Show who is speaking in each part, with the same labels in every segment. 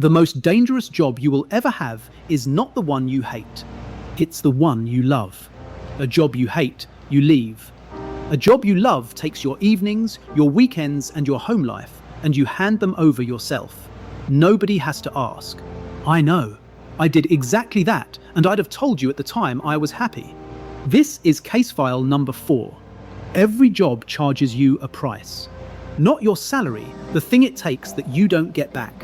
Speaker 1: The most dangerous job you will ever have is not the one you hate. It's the one you love. A job you hate, you leave. A job you love takes your evenings, your weekends, and your home life, and you hand them over yourself. Nobody has to ask. I know. I did exactly that, and I'd have told you at the time I was happy. This is case file number 4. Every job charges you a price. Not your salary, the thing it takes that you don't get back.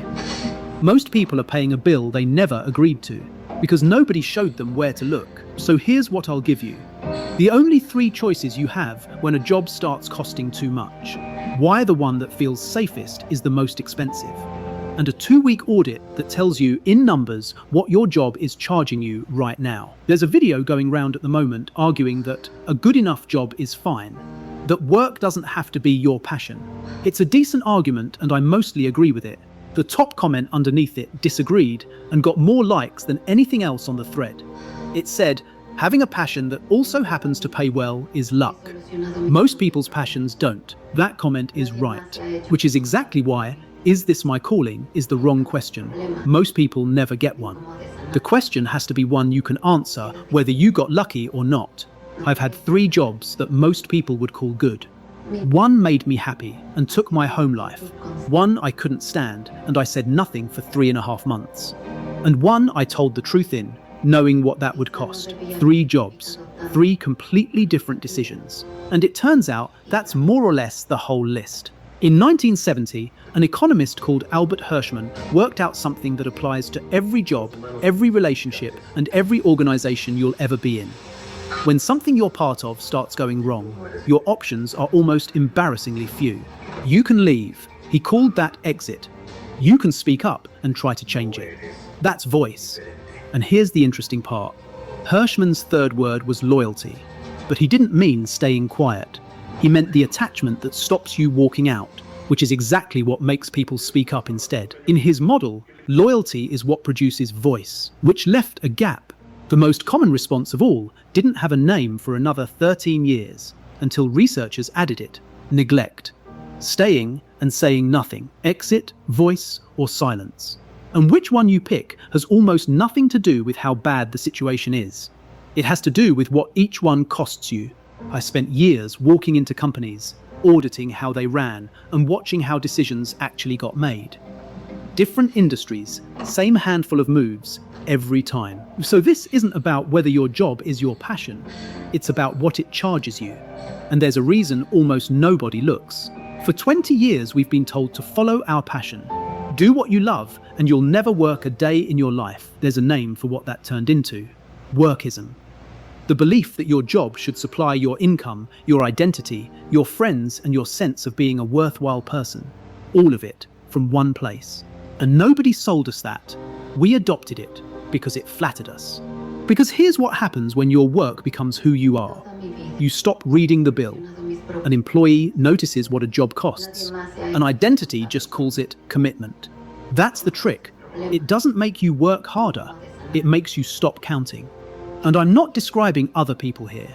Speaker 1: Most people are paying a bill they never agreed to, because nobody showed them where to look. So here's what I'll give you. The only 3 choices you have when a job starts costing too much. Why the one that feels safest is the most expensive. And a 2-week audit that tells you in numbers what your job is charging you right now. There's a video going round at the moment arguing that a good enough job is fine, that work doesn't have to be your passion. It's a decent argument and I mostly agree with it. The top comment underneath it disagreed and got more likes than anything else on the thread. It said, having a passion that also happens to pay well is luck. Most people's passions don't. That comment is right, which is exactly why "Is this my calling?" is the wrong question. Most people never get one. The question has to be one you can answer whether you got lucky or not. I've had 3 jobs that most people would call good. 1 made me happy and took my home life. 1 I couldn't stand and I said nothing for 3.5 months. And 1 I told the truth in, knowing what that would cost. 3 jobs, 3 completely different decisions. And it turns out that's more or less the whole list. In 1970, an economist called Albert Hirschman worked out something that applies to every job, every relationship, and every organization you'll ever be in. When something you're part of starts going wrong, your options are almost embarrassingly few. You can leave. He called that exit. You can speak up and try to change it. That's voice. And here's the interesting part. Hirschman's 3rd word was loyalty, but he didn't mean staying quiet. He meant the attachment that stops you walking out, which is exactly what makes people speak up instead. In his model, loyalty is what produces voice, which left a gap. The most common response of all didn't have a name for another 13 years, until researchers added it: neglect. Staying and saying nothing, exit, voice, or silence. And which one you pick has almost nothing to do with how bad the situation is. It has to do with what each one costs you. I spent years walking into companies, auditing how they ran, and watching how decisions actually got made. Different industries, same handful of moves, every time. So this isn't about whether your job is your passion, it's about what it charges you. And there's a reason almost nobody looks. For 20 years we've been told to follow our passion. Do what you love and you'll never work a day in your life. There's a name for what that turned into: workism. The belief that your job should supply your income, your identity, your friends, and your sense of being a worthwhile person. All of it from one place. And nobody sold us that. We adopted it because it flattered us. Because here's what happens when your work becomes who you are. You stop reading the bill. An employee notices what a job costs. An identity just calls it commitment. That's the trick. It doesn't make you work harder. It makes you stop counting. And I'm not describing other people here.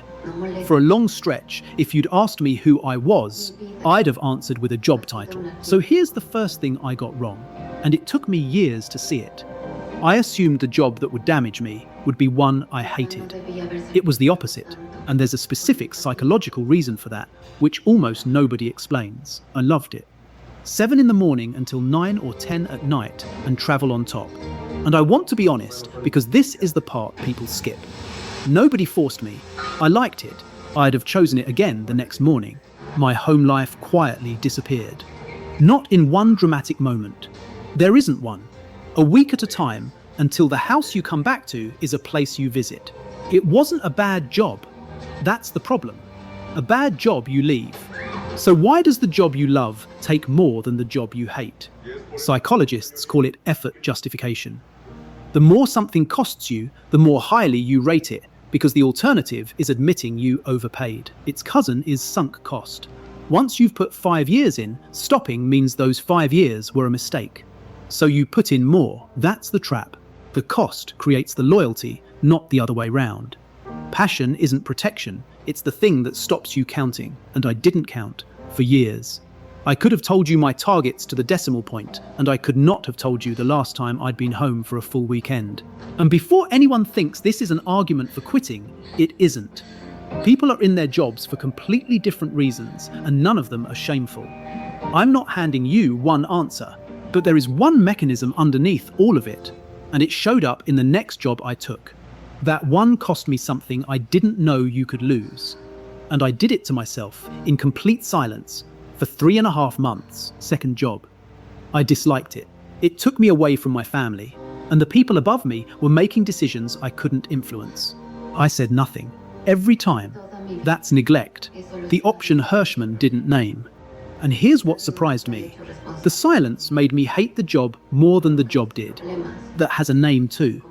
Speaker 1: For a long stretch, if you'd asked me who I was, I'd have answered with a job title. So here's the first thing I got wrong, and it took me years to see it. I assumed the job that would damage me would be one I hated. It was the opposite, and there's a specific psychological reason for that, which almost nobody explains. I loved it. 7 in the morning until 9 or 10 at night, and travel on top. And I want to be honest, because this is the part people skip. Nobody forced me. I liked it. I'd have chosen it again the next morning. My home life quietly disappeared. Not in one dramatic moment. There isn't one. A week at a time, until the house you come back to is a place you visit. It wasn't a bad job. That's the problem. A bad job you leave. So why does the job you love take more than the job you hate? Psychologists call it effort justification. The more something costs you, the more highly you rate it, because the alternative is admitting you overpaid. Its cousin is sunk cost. Once you've put 5 years in, stopping means those 5 years were a mistake. So you put in more. That's the trap. The cost creates the loyalty, not the other way round. Passion isn't protection, it's the thing that stops you counting, and I didn't count for years. I could have told you my targets to the decimal point, and I could not have told you the last time I'd been home for a full weekend. And before anyone thinks this is an argument for quitting, it isn't. People are in their jobs for completely different reasons, and none of them are shameful. I'm not handing you one answer, but there is one mechanism underneath all of it, and it showed up in the next job I took. That one cost me something I didn't know you could lose. And I did it to myself, in complete silence, for 3.5 months, second job. I disliked it. It took me away from my family, and the people above me were making decisions I couldn't influence. I said nothing. Every time. That's neglect. The option Hirschman didn't name. And here's what surprised me. The silence made me hate the job more than the job did. That has a name too.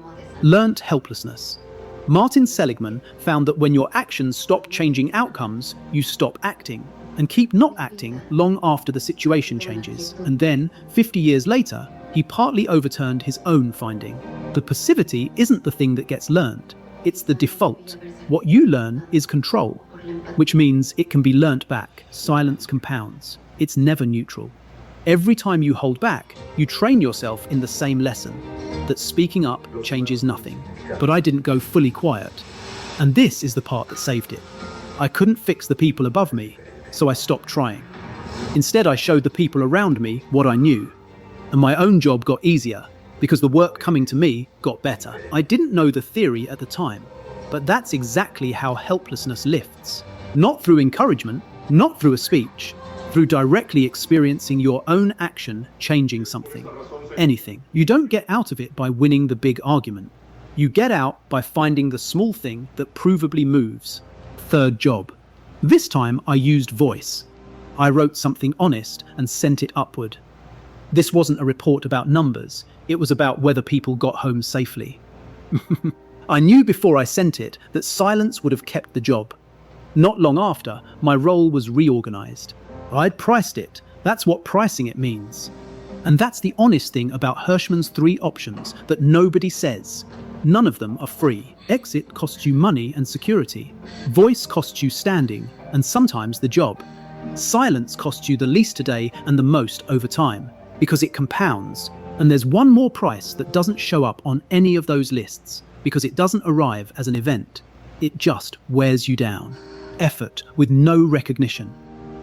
Speaker 1: Learnt helplessness. Martin Seligman found that when your actions stop changing outcomes, you stop acting, and keep not acting long after the situation changes. And then, 50 years later, he partly overturned his own finding. The passivity isn't the thing that gets learned. It's the default. What you learn is control, which means it can be learnt back. Silence compounds. It's never neutral. Every time you hold back, you train yourself in the same lesson, that speaking up changes nothing. But I didn't go fully quiet. And this is the part that saved it. I couldn't fix the people above me, so I stopped trying. Instead, I showed the people around me what I knew. And my own job got easier, because the work coming to me got better. I didn't know the theory at the time, but that's exactly how helplessness lifts. Not through encouragement, not through a speech, through directly experiencing your own action changing something. Anything. You don't get out of it by winning the big argument. You get out by finding the small thing that provably moves. Third job. This time I used voice. I wrote something honest and sent it upward. This wasn't a report about numbers. It was about whether people got home safely. I knew before I sent it that silence would have kept the job. Not long after, my role was reorganized. I'd priced it. That's what pricing it means. And that's the honest thing about Hirschman's 3 options that nobody says. None of them are free. Exit costs you money and security. Voice costs you standing, and sometimes the job. Silence costs you the least today and the most over time, because it compounds. And there's one more price that doesn't show up on any of those lists, because it doesn't arrive as an event. It just wears you down. Effort with no recognition.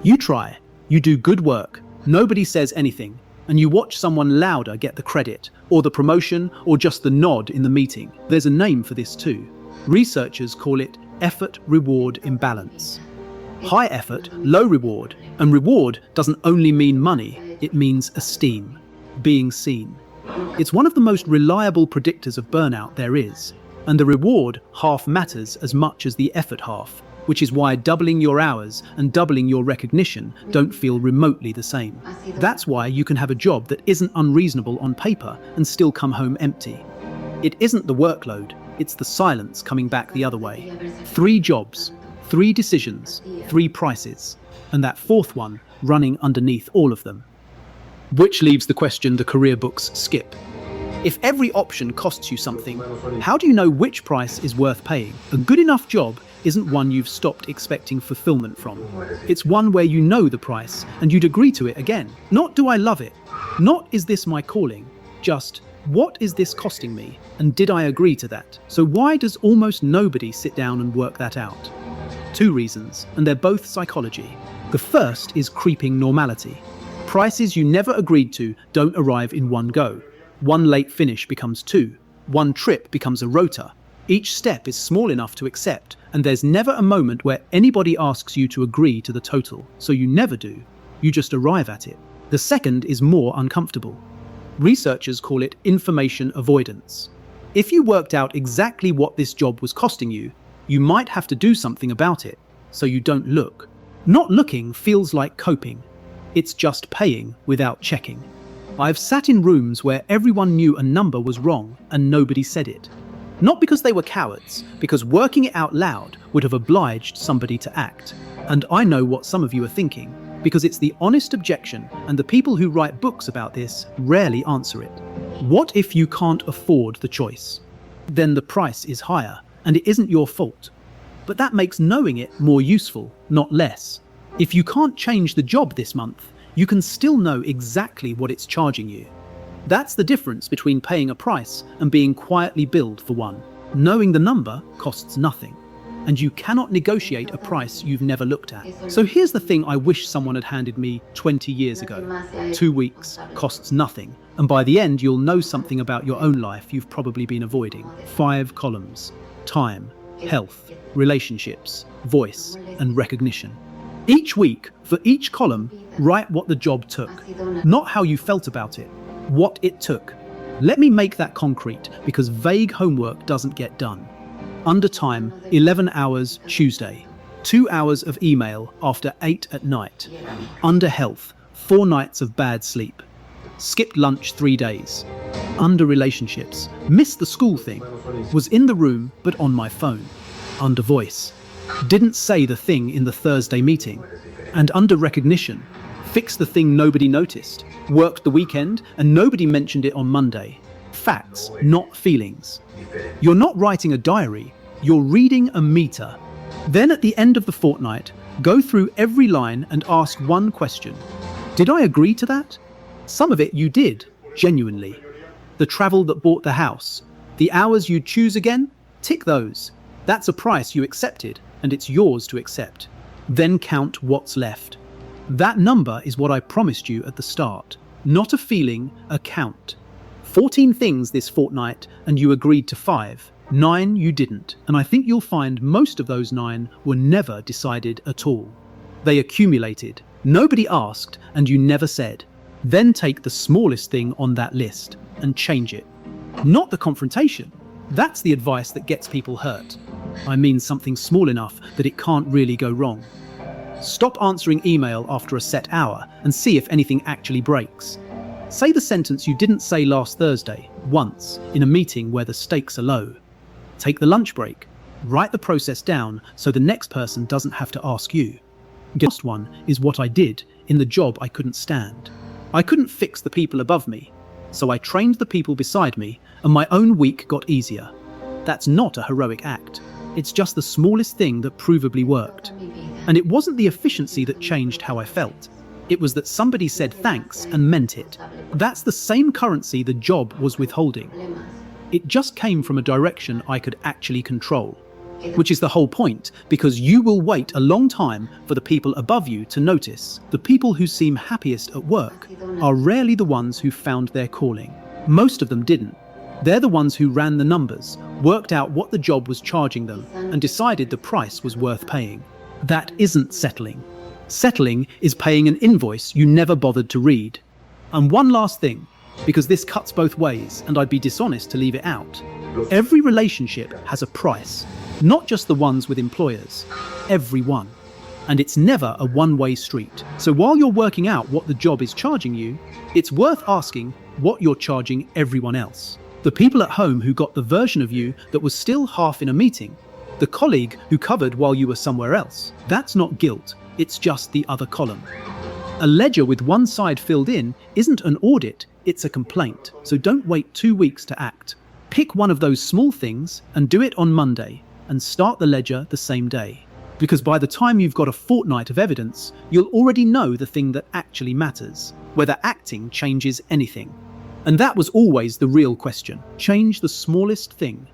Speaker 1: You try, you do good work, nobody says anything, and you watch someone louder get the credit, or the promotion, or just the nod in the meeting. There's a name for this too. Researchers call it effort-reward imbalance. High effort, low reward, and reward doesn't only mean money, it means esteem, being seen. It's one of the most reliable predictors of burnout there is, and the reward half matters as much as the effort half, which is why doubling your hours and doubling your recognition don't feel remotely the same. That's why you can have a job that isn't unreasonable on paper and still come home empty. It isn't the workload, it's the silence coming back the other way. 3 jobs, 3 decisions, 3 prices, and that 4th one running underneath all of them. Which leaves the question the career books skip. If every option costs you something, how do you know which price is worth paying? A good enough job isn't one you've stopped expecting fulfillment from. It's one where you know the price and you'd agree to it again. Not do I love it? Not is this my calling? Just what is this costing me? And did I agree to that? So why does almost nobody sit down and work that out? 2 reasons, and they're both psychology. The first is creeping normality. Prices you never agreed to don't arrive in one go. 1 late finish becomes 2. 1 trip becomes a rota. Each step is small enough to accept, and there's never a moment where anybody asks you to agree to the total, so you never do. You just arrive at it. The second is more uncomfortable. Researchers call it information avoidance. If you worked out exactly what this job was costing you, you might have to do something about it, so you don't look. Not looking feels like coping. It's just paying without checking. I've sat in rooms where everyone knew a number was wrong and nobody said it. Not because they were cowards, because working it out loud would have obliged somebody to act. And I know what some of you are thinking, because it's the honest objection, and the people who write books about this rarely answer it. What if you can't afford the choice? Then the price is higher, and it isn't your fault. But that makes knowing it more useful, not less. If you can't change the job this month, you can still know exactly what it's charging you. That's the difference between paying a price and being quietly billed for one. Knowing the number costs nothing, and you cannot negotiate a price you've never looked at. So here's the thing I wish someone had handed me 20 years ago. 2 weeks, costs nothing, and by the end you'll know something about your own life you've probably been avoiding. 5 columns: time, health, relationships, voice, and recognition. Each week, for each column, write what the job took. Not how you felt about it, what it took. Let me make that concrete, because vague homework doesn't get done. Under time, 11 hours Tuesday. 2 hours of email after 8 at night. Under health, 4 nights of bad sleep. Skipped lunch 3 days. Under relationships, missed the school thing. Was in the room but on my phone. Under voice, didn't say the thing in the Thursday meeting. And under recognition, fixed the thing nobody noticed. Worked the weekend and nobody mentioned it on Monday. Facts, not feelings. You're not writing a diary, you're reading a meter. Then at the end of the fortnight, go through every line and ask one question. Did I agree to that? Some of it you did, genuinely. The travel that bought the house. The hours you'd choose again? Tick those. That's a price you accepted, and it's yours to accept. Then count what's left. That number is what I promised you at the start. Not a feeling, a count. 14 things this fortnight, and you agreed to 5. 9 you didn't, and I think you'll find most of those 9 were never decided at all. They accumulated. Nobody asked, and you never said. Then take the smallest thing on that list and change it. Not the confrontation. That's the advice that gets people hurt. I mean something small enough that it can't really go wrong. Stop answering email after a set hour and see if anything actually breaks. Say the sentence you didn't say last Thursday, once, in a meeting where the stakes are low. Take the lunch break. Write the process down so the next person doesn't have to ask you. The last one is what I did in the job I couldn't stand. I couldn't fix the people above me, so I trained the people beside me and my own week got easier. That's not a heroic act. It's just the smallest thing that provably worked. And it wasn't the efficiency that changed how I felt. It was that somebody said thanks and meant it. That's the same currency the job was withholding. It just came from a direction I could actually control. Which is the whole point, because you will wait a long time for the people above you to notice. The people who seem happiest at work are rarely the ones who found their calling. Most of them didn't. They're the ones who ran the numbers, worked out what the job was charging them, and decided the price was worth paying. That isn't settling. Settling is paying an invoice you never bothered to read. And one last thing, because this cuts both ways and I'd be dishonest to leave it out. Every relationship has a price, not just the ones with employers. Every one. And it's never a one-way street. So while you're working out what the job is charging you, it's worth asking what you're charging everyone else. The people at home who got the version of you that was still half in a meeting. The colleague who covered while you were somewhere else. That's not guilt, it's just the other column. A ledger with one side filled in isn't an audit, it's a complaint. So don't wait 2 weeks to act. Pick one of those small things and do it on Monday, and start the ledger the same day. Because by the time you've got a fortnight of evidence, you'll already know the thing that actually matters, whether acting changes anything. And that was always the real question. Change the smallest thing.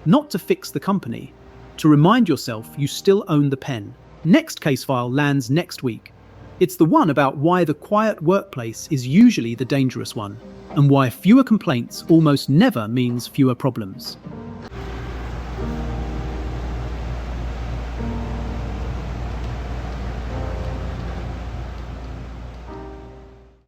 Speaker 1: Not to fix the company. To remind yourself you still own the pen. Next case file lands next week. It's the one about why the quiet workplace is usually the dangerous one, and why fewer complaints almost never means fewer problems.